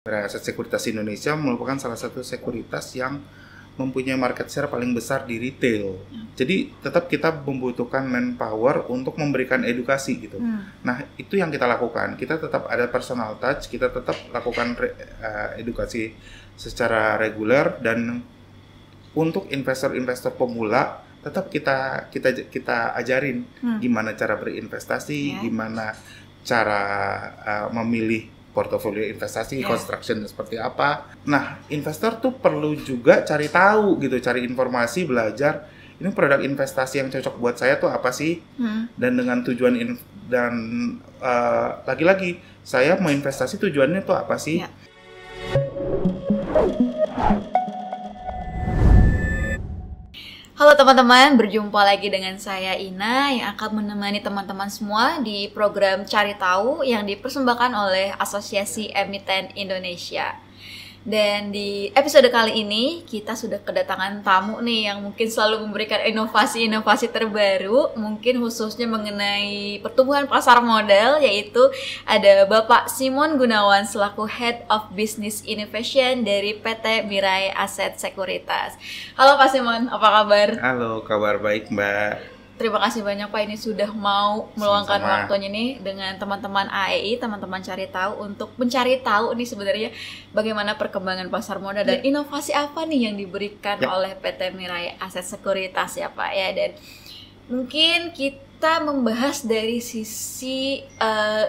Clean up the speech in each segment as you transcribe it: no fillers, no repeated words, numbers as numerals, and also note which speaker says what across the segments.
Speaker 1: Aset Sekuritas Indonesia merupakan salah satu sekuritas yang mempunyai market share paling besar di retail. Jadi tetap kita membutuhkan manpower untuk memberikan edukasi gitu. Nah itu yang kita lakukan. Kita tetap ada personal touch, kita tetap lakukan edukasi secara reguler, dan untuk investor-investor pemula tetap kita ajarin gimana cara berinvestasi, gimana cara memilih portofolio investasi, construction seperti apa. Nah, investor tuh perlu juga cari tahu gitu, cari informasi, belajar ini produk investasi yang cocok buat saya tuh apa sih, dan dengan tujuan lagi-lagi saya mau investasi tujuannya tuh apa sih.
Speaker 2: Halo teman-teman, berjumpa lagi dengan saya Ina yang akan menemani teman-teman semua di program Cari Tahu yang dipersembahkan oleh Asosiasi Emiten Indonesia. Dan di episode kali ini kita sudah kedatangan tamu nih yang mungkin selalu memberikan inovasi-inovasi terbaru, mungkin khususnya mengenai pertumbuhan pasar modal, yaitu ada Bapak Simon Gunawan selaku Head of Business Innovation dari PT Mirai Aset Sekuritas. Halo Pak Simon, apa kabar?
Speaker 1: Halo, kabar baik Mbak.
Speaker 2: Terima kasih banyak Pak, ini sudah mau meluangkan waktunya nih dengan teman-teman AEI, teman-teman Cari Tahu untuk mencari tahu nih sebenarnya bagaimana perkembangan pasar modal dan inovasi apa nih yang diberikan oleh PT Mirai Aset Sekuritas ya Pak ya. Dan mungkin kita membahas dari sisi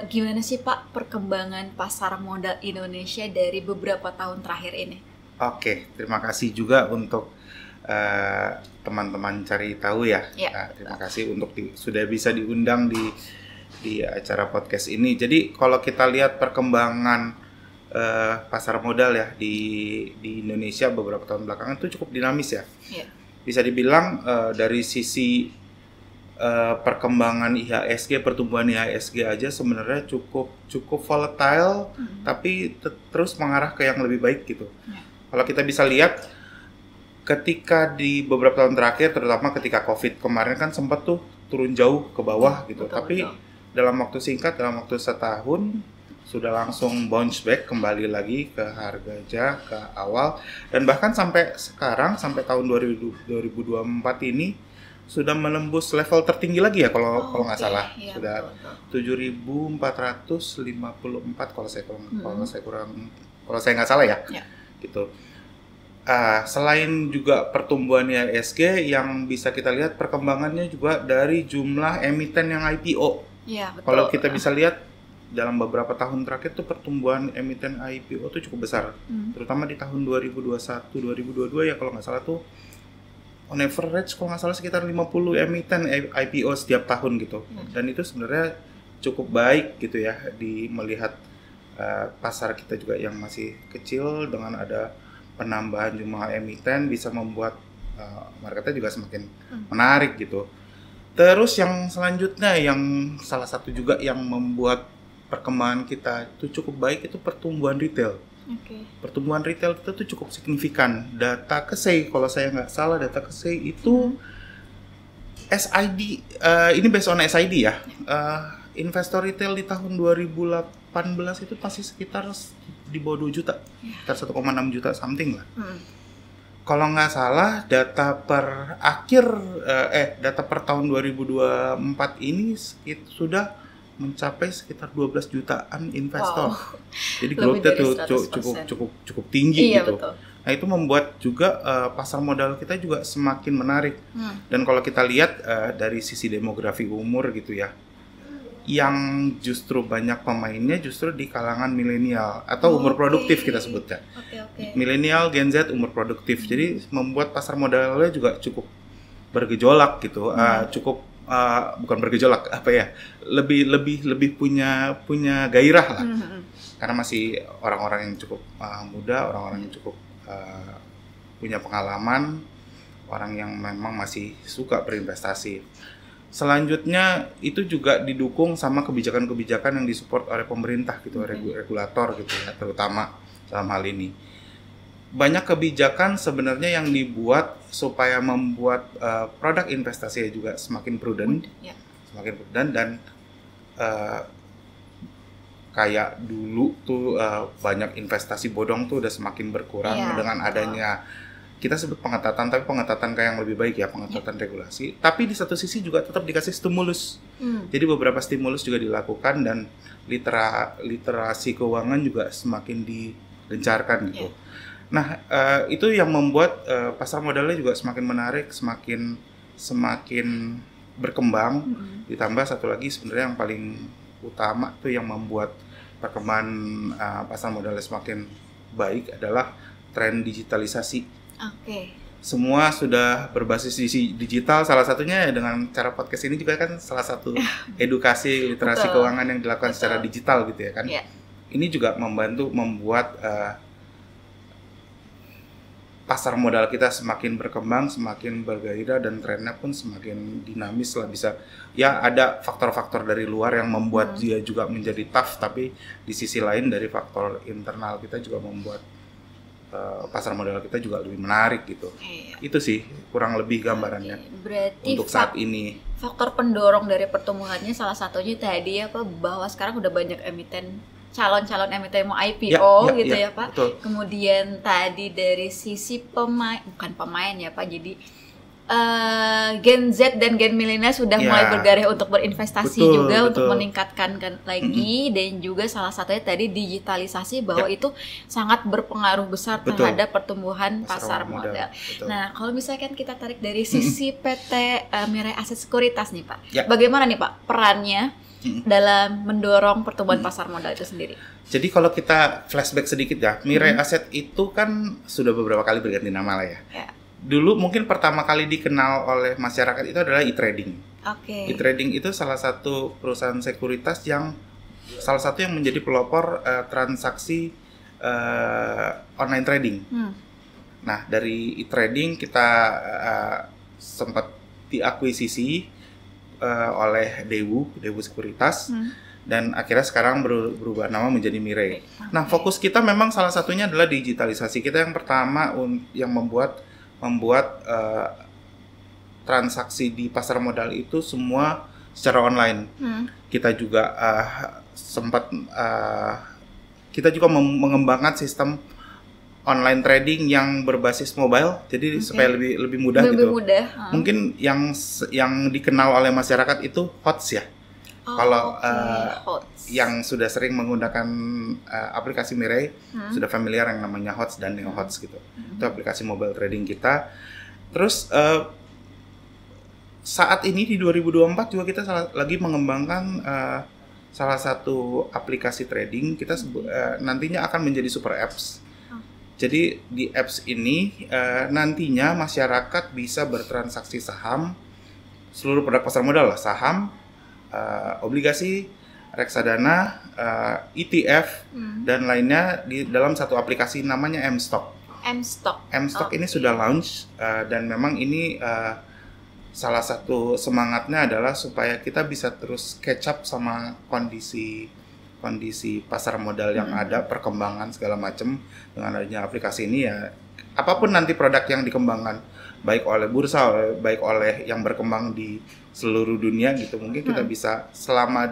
Speaker 2: gimana sih Pak perkembangan pasar modal Indonesia dari beberapa tahun terakhir ini.
Speaker 1: Oke, terima kasih juga untuk teman-teman Cari Tahu ya. Nah, terima kasih untuk sudah bisa diundang di acara podcast ini. Jadi kalau kita lihat perkembangan pasar modal ya di Indonesia beberapa tahun belakangan itu cukup dinamis ya. Bisa dibilang dari sisi perkembangan IHSG, pertumbuhan IHSG aja sebenarnya cukup volatile, tapi terus mengarah ke yang lebih baik gitu. Kalau kita bisa lihat ketika di beberapa tahun terakhir, terutama ketika COVID kemarin kan sempat tuh turun jauh ke bawah gitu. Tapi dalam waktu singkat, dalam waktu setahun sudah langsung bounce back kembali lagi ke harga ke awal. Dan bahkan sampai sekarang, sampai tahun 2024 ini sudah menembus level tertinggi lagi ya kalau nggak salah. Sudah 7.454 kalau saya nggak salah ya. Gitu. Selain juga pertumbuhan IHSG yang bisa kita lihat perkembangannya juga dari jumlah emiten yang IPO. Kalau kita bisa lihat dalam beberapa tahun terakhir tuh pertumbuhan emiten IPO tuh cukup besar, terutama di tahun 2021-2022 ya kalau nggak salah tuh on average kalau nggak salah sekitar 50 emiten IPO setiap tahun gitu. Dan itu sebenarnya cukup baik gitu ya melihat pasar kita juga yang masih kecil, dengan ada penambahan jumlah emiten bisa membuat marketnya juga semakin menarik gitu. Terus yang selanjutnya yang salah satu juga yang membuat perkembangan kita itu cukup baik itu pertumbuhan retail. Pertumbuhan retail kita tuh cukup signifikan. Data KSEI kalau saya nggak salah, data KSEI itu SID, ini based on SID ya. Investor retail di tahun 2018 itu masih sekitar di bawah 2 juta, sekitar 1,6 juta something lah. Kalau nggak salah data per tahun 2024 ini sudah mencapai sekitar 12 jutaan investor. Jadi growth-nya tuh cukup tinggi gitu.
Speaker 2: Betul.
Speaker 1: Nah itu membuat juga pasar modal kita juga semakin menarik. Dan kalau kita lihat dari sisi demografi umur gitu ya, yang justru banyak pemainnya justru di kalangan milenial atau umur produktif kita sebutnya. Milenial, Gen Z, umur produktif. Jadi membuat pasar modalnya juga cukup bergejolak gitu. Bukan bergejolak lebih punya gairah lah. Karena masih orang-orang yang cukup muda, orang-orang yang cukup punya pengalaman, orang yang memang masih suka berinvestasi. Selanjutnya itu juga didukung sama kebijakan-kebijakan yang disupport oleh pemerintah gitu, regulator gitu ya, terutama dalam hal ini. Banyak kebijakan sebenarnya yang dibuat supaya membuat produk investasi juga semakin prudent, dan kayak dulu tuh banyak investasi bodong tuh udah semakin berkurang dengan adanya kita sebut pengetatan, tapi pengetatan kayak yang lebih baik ya, pengetatan regulasi. Tapi di satu sisi juga tetap dikasih stimulus. Jadi beberapa stimulus juga dilakukan dan literasi keuangan juga semakin digencarkan gitu. Nah, itu yang membuat pasar modalnya juga semakin menarik, semakin berkembang. Ditambah satu lagi sebenarnya yang paling utama tuh yang membuat perkembangan pasar modalnya semakin baik adalah tren digitalisasi. Semua sudah berbasis digital, salah satunya ya dengan cara podcast ini juga kan salah satu edukasi literasi keuangan yang dilakukan secara digital gitu ya kan. Ini juga membantu membuat pasar modal kita semakin berkembang, semakin bergairah, dan trennya pun semakin dinamis lah. Bisa ya ada faktor-faktor dari luar yang membuat dia juga menjadi tough, tapi di sisi lain dari faktor internal kita juga membuat pasar modal kita juga lebih menarik gitu. Itu sih kurang lebih gambarannya.
Speaker 2: Berarti
Speaker 1: untuk saat ini
Speaker 2: faktor pendorong dari pertumbuhannya salah satunya tadi bahwa sekarang udah banyak calon-calon emiten mau IPO gitu ya Pak.
Speaker 1: Betul.
Speaker 2: Kemudian tadi dari sisi bukan pemain ya Pak, jadi Gen Z dan Gen Milenial sudah mulai bergairah untuk berinvestasi juga untuk meningkatkan lagi, dan juga salah satunya tadi digitalisasi bahwa itu sangat berpengaruh besar terhadap pertumbuhan pasar modal. Nah, kalau misalkan kita tarik dari sisi PT Mirai Aset Sekuritas nih Pak, bagaimana nih Pak perannya dalam mendorong pertumbuhan pasar modal itu sendiri?
Speaker 1: Jadi kalau kita flashback sedikit ya, Mirai Aset itu kan sudah beberapa kali berganti nama lah ya. Dulu mungkin pertama kali dikenal oleh masyarakat itu adalah e-trading. E-trading itu salah satu perusahaan sekuritas yang salah satu yang menjadi pelopor transaksi online trading. Nah, dari e-trading kita sempat diakuisisi oleh Dewu Sekuritas, dan akhirnya sekarang berubah nama menjadi Mirai. Nah, fokus kita memang salah satunya adalah digitalisasi. Kita yang pertama yang membuat transaksi di pasar modal itu semua secara online. Kita juga kita juga mengembangkan sistem online trading yang berbasis mobile, jadi supaya lebih mudah gitu. Mungkin yang dikenal oleh masyarakat itu HOTS ya. Kalau yang sudah sering menggunakan aplikasi Mirai sudah familiar yang namanya HOTS dan Neo HOTS gitu. Itu aplikasi mobile trading kita. Terus saat ini di 2024 juga kita lagi mengembangkan salah satu aplikasi trading kita nantinya akan menjadi super apps. Jadi di apps ini nantinya masyarakat bisa bertransaksi saham, seluruh produk pasar modal lah, saham, obligasi, reksadana, ETF, dan lainnya di dalam satu aplikasi namanya M-Stock. M-Stock ini sudah launch, dan memang ini salah satu semangatnya adalah supaya kita bisa terus catch up sama kondisi pasar modal yang ada, perkembangan segala macam. Dengan adanya aplikasi ini ya, apapun nanti produk yang dikembangkan, baik oleh bursa, baik oleh yang berkembang di seluruh dunia gitu, mungkin kita bisa selama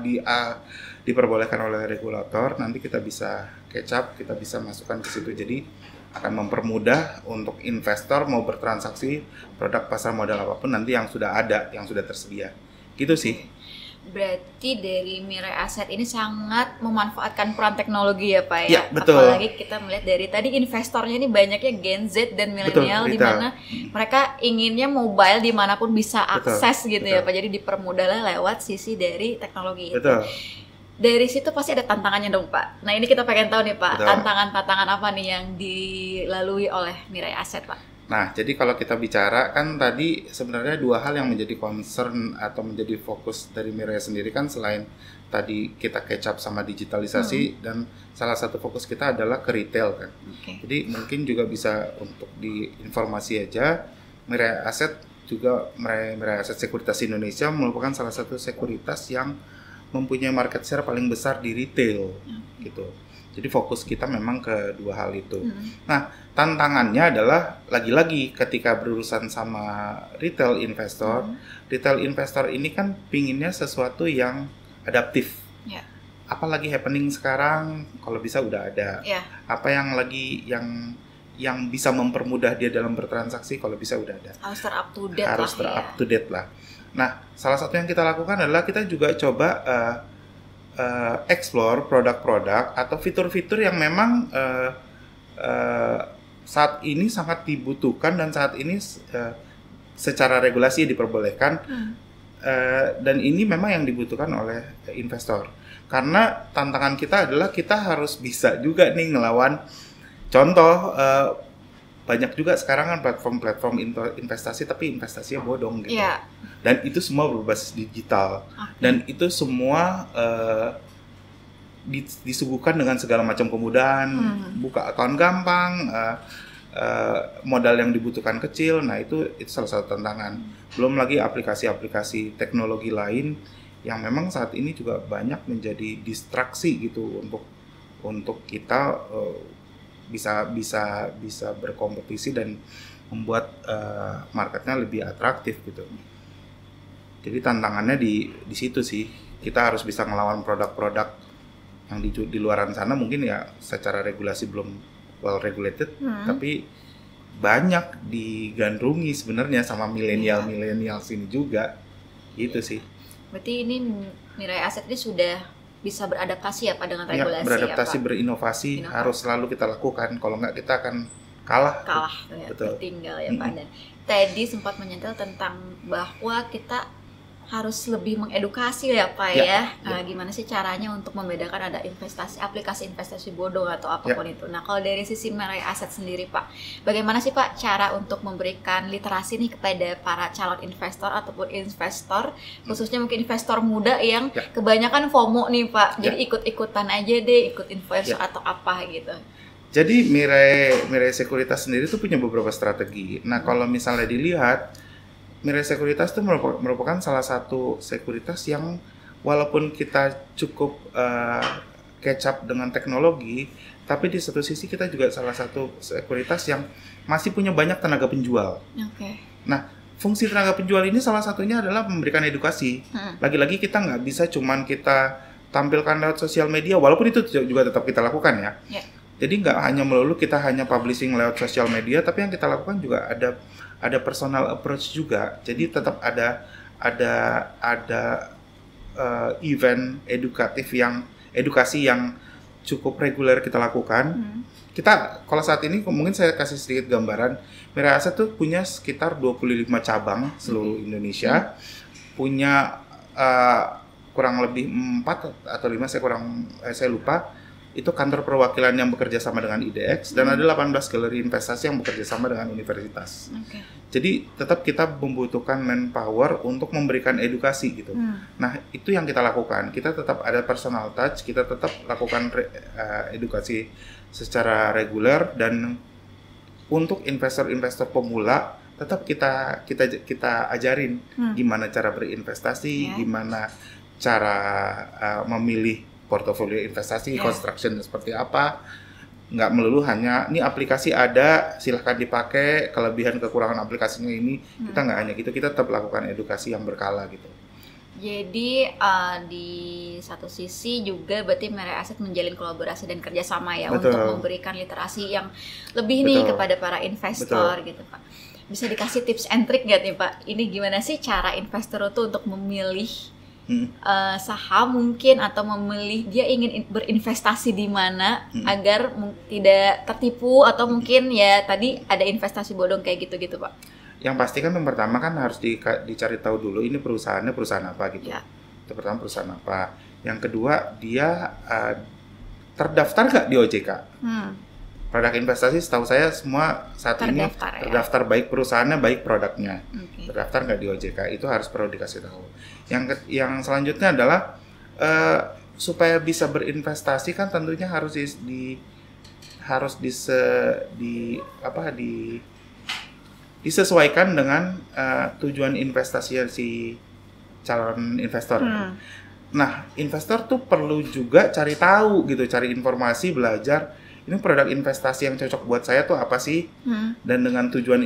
Speaker 1: diperbolehkan oleh regulator, nanti kita bisa catch up, kita bisa masukkan ke situ. Jadi akan mempermudah untuk investor mau bertransaksi produk pasar modal apapun nanti yang sudah ada, yang sudah tersedia. Gitu sih.
Speaker 2: Berarti dari Mirai Aset ini sangat memanfaatkan peran teknologi ya Pak ya?
Speaker 1: Ya, betul.
Speaker 2: Apalagi kita melihat dari tadi investornya ini banyaknya Gen Z dan milenial, di mana mereka inginnya mobile dimanapun bisa akses gitu ya Pak. Jadi dipermudahlah lewat sisi dari teknologi itu. Dari situ pasti ada tantangannya dong Pak. Nah ini kita pengen tahu nih Pak, tantangan-tantangan apa nih yang dilalui oleh Mirai Aset Pak?
Speaker 1: Nah, jadi kalau kita bicara kan tadi sebenarnya dua hal yang menjadi concern atau menjadi fokus dari Mirai sendiri kan, selain tadi kita catch up sama digitalisasi, dan salah satu fokus kita adalah ke retail kan. Jadi mungkin juga bisa untuk diinformasi aja, Mirai Aset Sekuritas Indonesia merupakan salah satu sekuritas yang mempunyai market share paling besar di retail gitu. Jadi fokus kita memang ke dua hal itu. Nah, tantangannya adalah lagi-lagi ketika berurusan sama retail investor ini kan pinginnya sesuatu yang adaptif. apa lagi happening sekarang, kalau bisa udah ada. Apa yang lagi yang bisa mempermudah dia dalam bertransaksi, kalau bisa udah ada.
Speaker 2: Harus ter-up to date
Speaker 1: harus ter-up to date lah. Nah, salah satu yang kita lakukan adalah kita juga coba explore produk-produk atau fitur-fitur yang memang saat ini sangat dibutuhkan dan saat ini secara regulasi diperbolehkan, dan ini memang yang dibutuhkan oleh investor. Karena tantangan kita adalah kita harus bisa juga nih ngelawan, contoh banyak juga sekarang kan platform-platform investasi tapi investasinya bodong gitu. Dan itu semua berbasis digital. Dan itu semua disuguhkan dengan segala macam kemudahan, buka akun gampang, modal yang dibutuhkan kecil. Nah, itu salah satu tantangan. Belum lagi aplikasi-aplikasi teknologi lain yang memang saat ini juga banyak menjadi distraksi gitu untuk kita bisa berkompetisi dan membuat marketnya lebih atraktif gitu. Jadi tantangannya di situ sih. Kita harus bisa ngelawan produk-produk yang di luaran sana mungkin ya secara regulasi belum well regulated, tapi banyak digandrungi sebenarnya sama milenial sini juga. Gitu sih.
Speaker 2: Berarti ini Mirai Asset ini sudah bisa beradaptasi ya Pak dengan regulasi
Speaker 1: beradaptasi,
Speaker 2: ya Pak?
Speaker 1: Berinovasi harus selalu kita lakukan. Kalau nggak kita akan kalah
Speaker 2: ya, tertinggal ya Pak. Dan tadi sempat menyentuh tentang bahwa kita harus lebih mengedukasi ya Pak ya. Gimana sih caranya untuk membedakan ada aplikasi investasi bodong atau apapun itu. Nah, kalau dari sisi Mirai Asset sendiri Pak, bagaimana sih Pak cara untuk memberikan literasi nih kepada para calon investor ataupun investor, khususnya mungkin investor muda yang kebanyakan FOMO nih Pak, jadi ikut-ikutan aja deh, ikut investor atau apa gitu.
Speaker 1: Jadi Mirai Sekuritas sendiri tuh punya beberapa strategi. Nah, kalau misalnya dilihat, Mirai Sekuritas itu merupakan salah satu sekuritas yang walaupun kita cukup catch up dengan teknologi, tapi di satu sisi kita juga salah satu sekuritas yang masih punya banyak tenaga penjual. Nah, fungsi tenaga penjual ini salah satunya adalah memberikan edukasi. Lagi-lagi kita nggak bisa cuman kita tampilkan lewat sosial media, walaupun itu juga tetap kita lakukan ya. Jadi nggak hanya melulu kita hanya publishing lewat sosial media, tapi yang kita lakukan juga ada personal approach juga. Jadi tetap ada event edukasi yang cukup reguler kita lakukan. Kita kalau saat ini mungkin saya kasih sedikit gambaran, Mirai Asset tuh punya sekitar 25 cabang seluruh Indonesia. Punya kurang lebih 4 atau 5 saya lupa. Itu kantor perwakilan yang bekerja sama dengan IDX dan ada 18 galeri investasi yang bekerja sama dengan universitas. Jadi tetap kita membutuhkan manpower untuk memberikan edukasi gitu. Nah, itu yang kita lakukan. Kita tetap ada personal touch, kita tetap lakukan edukasi secara reguler, dan untuk investor-investor pemula tetap kita ajarin gimana cara berinvestasi, gimana cara memilih portofolio investasi, construction seperti apa. Nggak melulu hanya, ini aplikasi ada, silahkan dipakai, kelebihan kekurangan aplikasinya ini. Kita nggak hanya gitu, kita tetap lakukan edukasi yang berkala gitu.
Speaker 2: Jadi di satu sisi juga berarti Mirai Asset menjalin kolaborasi dan kerjasama ya. Betul. Untuk memberikan literasi yang lebih nih kepada para investor gitu Pak. Bisa dikasih tips and trick nggak nih Pak? Ini gimana sih cara investor itu untuk memilih saham mungkin, atau memilih dia ingin berinvestasi di mana agar tidak tertipu, atau mungkin ya tadi ada investasi bodong kayak gitu-gitu Pak?
Speaker 1: Yang pasti kan yang pertama kan harus dicari tahu dulu ini perusahaannya perusahaan apa gitu. Itu pertama, perusahaan apa. Yang kedua, dia terdaftar nggak di OJK? Produk investasi setahu saya semua saat terdaftar, ini terdaftar baik perusahaannya baik produknya. Terdaftar nggak di OJK, itu harus perlu dikasih tahu. Yang selanjutnya adalah supaya bisa berinvestasi kan tentunya harus disesuaikan dengan tujuan investasi si calon investor. Nah, investor tuh perlu juga cari tahu gitu, cari informasi, belajar ini produk investasi yang cocok buat saya tuh apa sih, dan dengan tujuan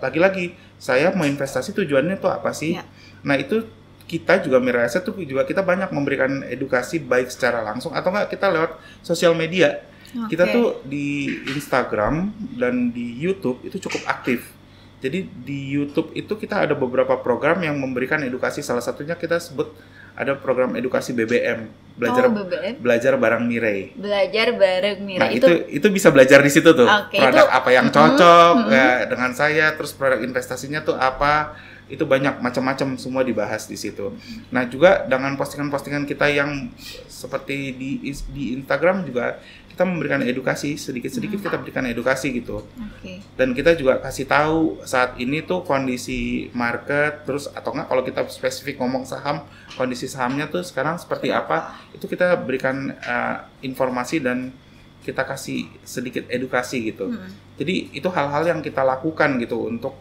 Speaker 1: lagi-lagi saya mau investasi tujuannya tuh apa sih. Nah, itu kita juga Mirai Asset tuh juga kita banyak memberikan edukasi baik secara langsung atau enggak kita lewat sosial media. Kita tuh di Instagram dan di YouTube itu cukup aktif. Jadi di YouTube itu kita ada beberapa program yang memberikan edukasi. Salah satunya kita sebut ada program edukasi BBM, belajar bareng Mirai.
Speaker 2: Belajar bareng Mirai.
Speaker 1: Nah, itu bisa belajar di situ tuh. Produk apa yang cocok ya, dengan saya, terus produk investasinya tuh apa. Itu banyak macam-macam semua dibahas di situ. Nah, juga dengan postingan-postingan kita yang seperti di Instagram juga kita memberikan edukasi, sedikit-sedikit kita berikan edukasi gitu. Dan kita juga kasih tahu saat ini tuh kondisi market, terus atau enggak kalau kita spesifik ngomong saham, kondisi sahamnya tuh sekarang seperti apa, itu kita berikan informasi dan kita kasih sedikit edukasi gitu. Jadi itu hal-hal yang kita lakukan gitu untuk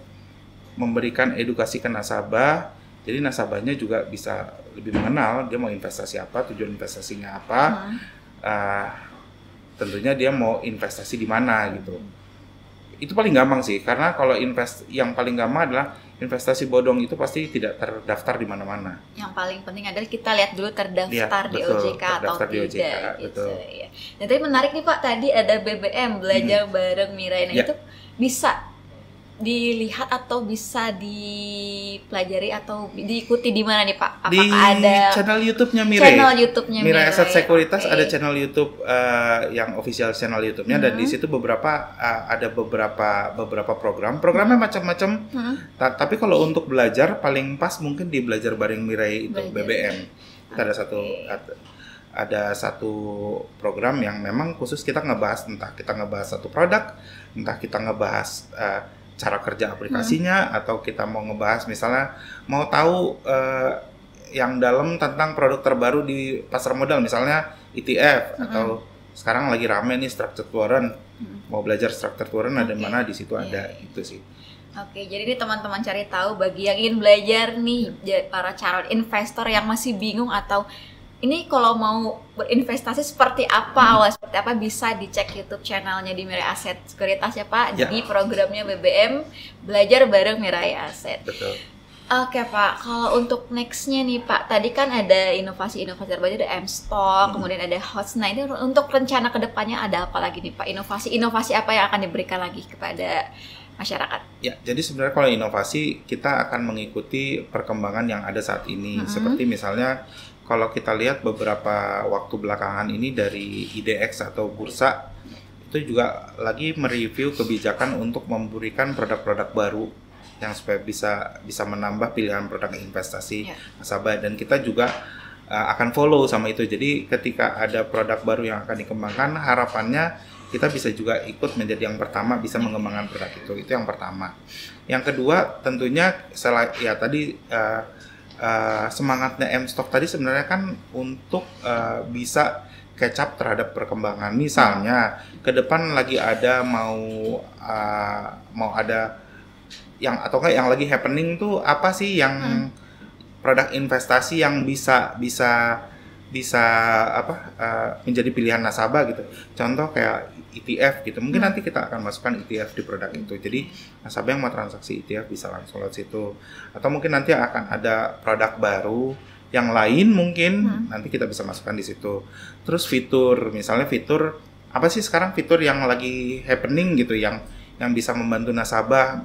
Speaker 1: memberikan edukasi ke nasabah. Jadi nasabahnya juga bisa lebih mengenal dia mau investasi apa, tujuan investasinya apa. Tentunya dia mau investasi di mana gitu. Itu paling gampang sih, karena kalau yang paling gampang adalah investasi bodong itu pasti tidak terdaftar di mana-mana.
Speaker 2: Yang paling penting adalah kita lihat dulu terdaftar di OJK atau tidak. Gitu, ya. Dan tadi menarik nih Pak, tadi ada BBM, belajar bareng Mirai. Nah itu bisa dilihat atau bisa dipelajari atau diikuti di mana nih Pak? Apakah ada
Speaker 1: channel YouTube-nya Mirai?
Speaker 2: Channel YouTube-nya
Speaker 1: Mirai Asset Sekuritas ada channel YouTube yang official channel YouTube-nya dan di situ ada beberapa programnya macam-macam. Tapi kalau untuk belajar paling pas mungkin di belajar bareng Mirai itu BBM. Kita ada satu program yang memang khusus kita ngebahas, entah kita ngebahas satu produk, entah kita ngebahas cara kerja aplikasinya, atau kita mau ngebahas misalnya mau tahu yang dalam tentang produk terbaru di pasar modal, misalnya ETF atau sekarang lagi rame nih structured warrant, mau belajar structured warrant ada mana di situ ada itu sih.
Speaker 2: Jadi ini teman-teman cari tahu bagi yang ingin belajar nih, para calon investor yang masih bingung atau ini kalau mau berinvestasi seperti apa, seperti apa, bisa dicek YouTube channelnya di Mirai Asset Sekuritas ya Pak, di programnya BBM Belajar Bareng Mirai Asset.
Speaker 1: Betul.
Speaker 2: Oke Pak, kalau untuk nextnya nih Pak, tadi kan ada inovasi-inovasi terbaru, ada M-Stock, kemudian ada HOTS. Nah ini untuk rencana kedepannya ada apa lagi nih Pak? Inovasi apa yang akan diberikan lagi kepada masyarakat? Ya,
Speaker 1: jadi sebenarnya kalau inovasi kita akan mengikuti perkembangan yang ada saat ini. Seperti misalnya kalau kita lihat beberapa waktu belakangan ini dari IDX atau bursa itu juga lagi mereview kebijakan untuk memberikan produk-produk baru yang supaya bisa menambah pilihan produk investasi nasabah, dan kita juga akan follow sama itu. Jadi ketika ada produk baru yang akan dikembangkan, harapannya kita bisa juga ikut menjadi yang pertama bisa mengembangkan produk itu yang pertama. Yang kedua tentunya tadi semangatnya M-Stock tadi sebenarnya kan untuk bisa catch up terhadap perkembangan. Misalnya ke depan lagi ada mau ada yang atau enggak yang lagi happening tuh apa sih yang produk investasi yang bisa menjadi pilihan nasabah gitu. Contoh kayak ETF gitu. Mungkin nanti kita akan masukkan ETF di produk itu. Jadi nasabah yang mau transaksi ETF bisa langsung lewat situ. Atau mungkin nanti akan ada produk baru yang lain mungkin nanti kita bisa masukkan di situ. Terus fitur, misalnya fitur apa sih sekarang fitur yang lagi happening gitu yang bisa membantu nasabah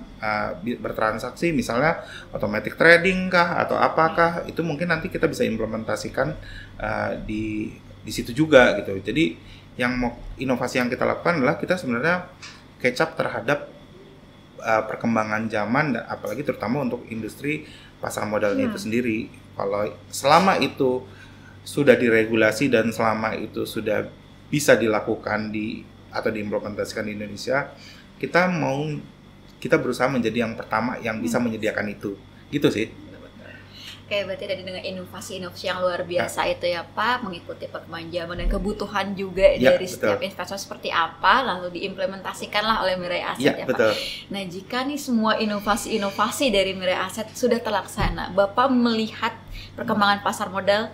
Speaker 1: bertransaksi, misalnya automatic trading kah atau apakah, itu mungkin nanti kita bisa implementasikan di situ juga gitu. Jadi inovasi yang kita lakukan adalah kita sebenarnya catch up terhadap perkembangan zaman, apalagi terutama untuk industri pasar modalnya itu sendiri. Kalau selama itu sudah diregulasi dan selama itu sudah bisa dilakukan atau diimplementasikan di Indonesia, kita berusaha menjadi yang pertama yang bisa menyediakan itu, gitu sih.
Speaker 2: Oke, berarti dari dengan inovasi-inovasi yang luar biasa itu ya Pak, mengikuti perkembangan zaman dan kebutuhan juga dari setiap investor seperti apa, lalu diimplementasikanlah oleh Mirai Asset ya Pak.
Speaker 1: Betul.
Speaker 2: Nah, jika nih semua inovasi-inovasi dari Mirai Asset sudah terlaksana, Bapak melihat perkembangan pasar modal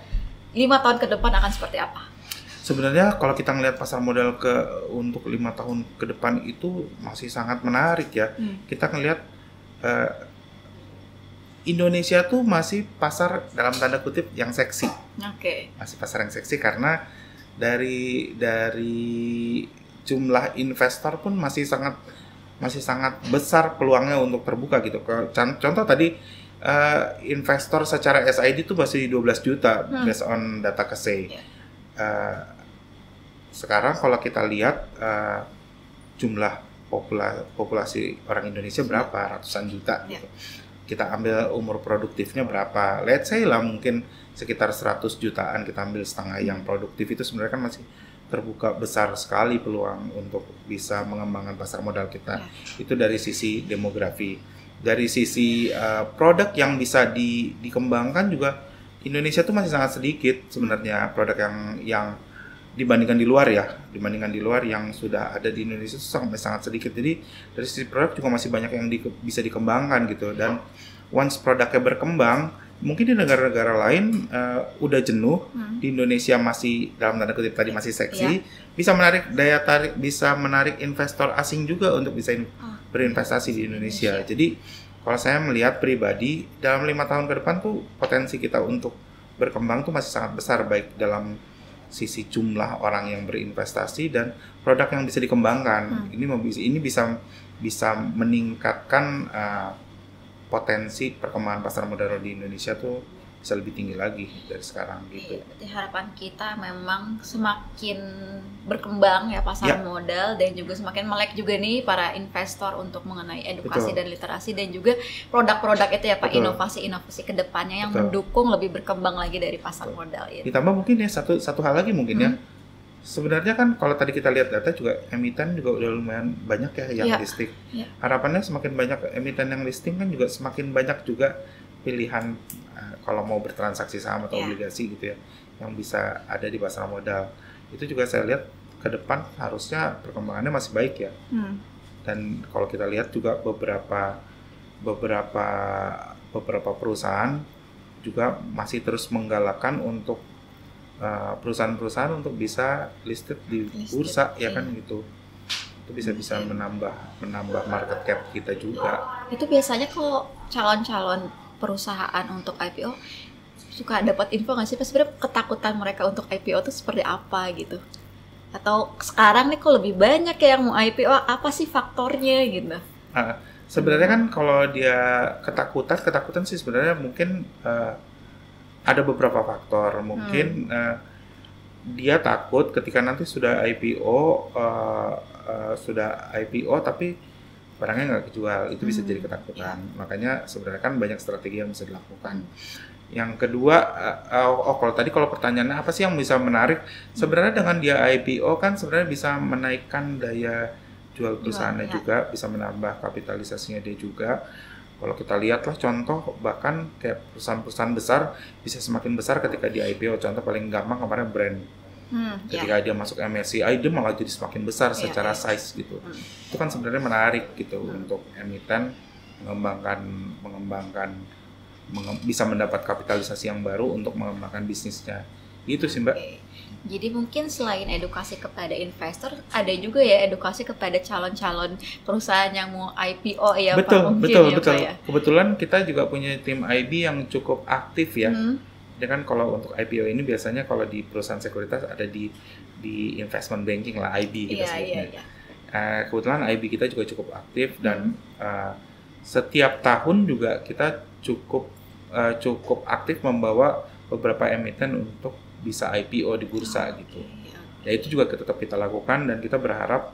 Speaker 2: 5 tahun ke depan akan seperti apa?
Speaker 1: Sebenarnya kalau kita ngelihat pasar modal untuk 5 tahun ke depan itu masih sangat menarik ya. Kita ngelihat Indonesia tuh masih pasar dalam tanda kutip yang seksi.
Speaker 2: Oke.
Speaker 1: Masih pasar yang seksi karena dari jumlah investor pun masih sangat besar peluangnya untuk terbuka gitu. Contoh tadi investor secara SID itu masih 12 juta based on data KSEI. Sekarang kalau kita lihat jumlah populasi orang Indonesia berapa, ratusan juta gitu. Kita ambil umur produktifnya berapa, let's say lah mungkin sekitar 100 jutaan, kita ambil setengah yang produktif, itu sebenarnya kan masih terbuka besar sekali peluang untuk bisa mengembangkan pasar modal kita. Itu dari sisi demografi. Dari sisi produk yang bisa dikembangkan juga, Indonesia tuh masih sangat sedikit sebenarnya produk yang dibandingkan di luar yang sudah ada di Indonesia itu sangat sedikit. Jadi dari sisi produk juga masih banyak yang bisa dikembangkan gitu. Dan once produknya berkembang, mungkin di negara-negara lain udah jenuh, di Indonesia masih dalam tanda kutip tadi masih seksi, bisa menarik daya tarik, bisa menarik investor asing juga untuk bisa berinvestasi di Indonesia. Jadi kalau saya melihat pribadi, dalam 5 tahun ke depan tuh potensi kita untuk berkembang tuh masih sangat besar, baik dalam sisi jumlah orang yang berinvestasi dan produk yang bisa dikembangkan. Ini bisa meningkatkan potensi perkembangan pasar modal di Indonesia tuh bisa lebih tinggi lagi dari sekarang gitu.
Speaker 2: Berarti harapan kita memang semakin berkembang ya pasar modal, dan juga semakin melek juga nih para investor untuk mengenai edukasi dan literasi, dan juga produk-produk itu ya Pak, inovasi-inovasi kedepannya yang mendukung lebih berkembang lagi dari pasar modal ini.
Speaker 1: Ditambah mungkin ya satu hal lagi mungkin ya. Sebenarnya kan kalau tadi kita lihat data juga emiten juga udah lumayan banyak ya yang listing. Harapannya semakin banyak emiten yang listing kan juga semakin banyak juga pilihan kalau mau bertransaksi saham atau obligasi gitu ya, yang bisa ada di pasar modal. Itu juga saya lihat ke depan harusnya perkembangannya masih baik ya. Dan kalau kita lihat juga beberapa perusahaan juga masih terus menggalakkan untuk perusahaan-perusahaan untuk bisa listed di bursa ya kan gitu. Itu bisa menambah market cap kita juga.
Speaker 2: Itu biasanya kalau calon-calon perusahaan untuk IPO suka dapat info nggak sih, sebenarnya ketakutan mereka untuk IPO itu seperti apa gitu? Atau sekarang nih kok lebih banyak ya yang mau IPO, apa sih faktornya gitu?
Speaker 1: Sebenarnya kan kalau dia ketakutan sih sebenarnya mungkin ada beberapa faktor. Mungkin dia takut ketika nanti sudah IPO tapi barangnya nggak kejual, itu bisa jadi ketakutan. Makanya sebenarnya kan banyak strategi yang bisa dilakukan. Yang kedua, kalau pertanyaannya apa sih yang bisa menarik? Sebenarnya dengan dia IPO kan sebenarnya bisa menaikkan daya jual perusahaannya juga, bisa menambah kapitalisasinya dia juga. Kalau kita lihatlah contoh, bahkan kayak perusahaan-perusahaan besar bisa semakin besar ketika di IPO. Contoh paling gampang kemarin brand. Ketika dia masuk MSCI, dia malah jadi semakin besar secara size gitu. Itu kan sebenarnya menarik gitu untuk emiten bisa mendapat kapitalisasi yang baru untuk mengembangkan bisnisnya. Itu sih Mbak.
Speaker 2: Jadi mungkin selain edukasi kepada investor, ada juga ya edukasi kepada calon-calon perusahaan yang mau IPO ya
Speaker 1: Pak. Betul.
Speaker 2: Ya?
Speaker 1: Kebetulan kita juga punya tim IB yang cukup aktif ya. Ya kan kalau untuk IPO ini biasanya kalau di perusahaan sekuritas ada di investment banking lah, IB kita sebutnya. Kebetulan IB kita juga cukup aktif dan setiap tahun juga kita cukup aktif membawa beberapa emiten untuk bisa IPO di bursa gitu. Ya itu juga tetap kita lakukan, dan kita berharap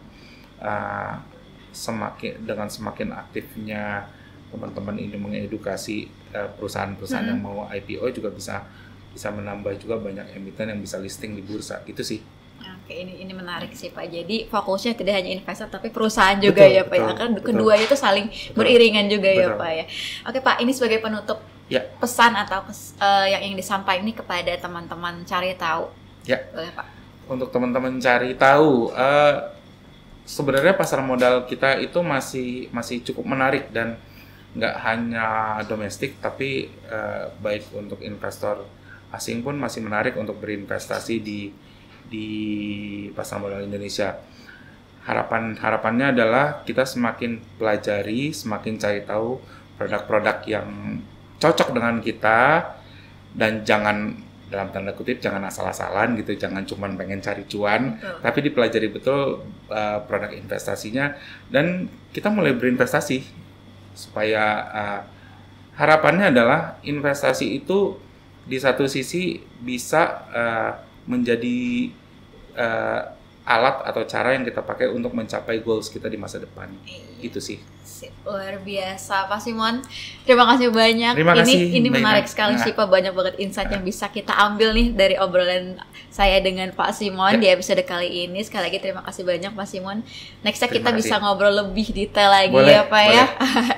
Speaker 1: semakin aktifnya teman-teman ini mengedukasi perusahaan-perusahaan yang mau IPO juga bisa menambah juga banyak emiten yang bisa listing di bursa gitu sih.
Speaker 2: Oke, ini menarik sih Pak. Jadi fokusnya tidak hanya investor tapi perusahaan juga ya Pak. Kan keduanya itu saling beriringan juga ya Pak ya. Oke Pak, ini sebagai penutup pesan atau yang disampaikan ini kepada teman-teman cari tahu.
Speaker 1: Ya.
Speaker 2: Boleh Pak.
Speaker 1: Untuk teman-teman cari tahu, sebenarnya pasar modal kita itu masih cukup menarik, dan nggak hanya domestik tapi baik untuk investor asing pun masih menarik untuk berinvestasi di pasar modal Indonesia. Harapannya adalah kita semakin pelajari, semakin cari tahu produk-produk yang cocok dengan kita, dan jangan dalam tanda kutip jangan asal-asalan gitu, jangan cuman pengen cari cuan, tapi dipelajari betul produk investasinya, dan kita mulai berinvestasi supaya harapannya adalah investasi itu di satu sisi bisa menjadi alat atau cara yang kita pakai untuk mencapai goals kita di masa depan. Itu sih.
Speaker 2: Luar biasa Pak Simon. Terima kasih banyak.
Speaker 1: Terima kasih,
Speaker 2: ini menarik sekali sih Pak, banyak banget insight yang bisa kita ambil nih dari obrolan saya dengan Pak Simon di episode kali ini. Sekali lagi terima kasih banyak Pak Simon. Nextnya kita bisa ngobrol lebih detail lagi ya Pak ya.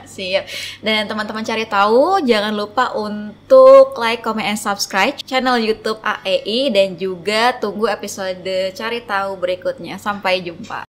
Speaker 2: Siap. Dan teman-teman cari tahu, jangan lupa untuk like, comment, and subscribe channel YouTube AEI, dan juga tunggu episode cari tahu berikutnya. Sampai jumpa.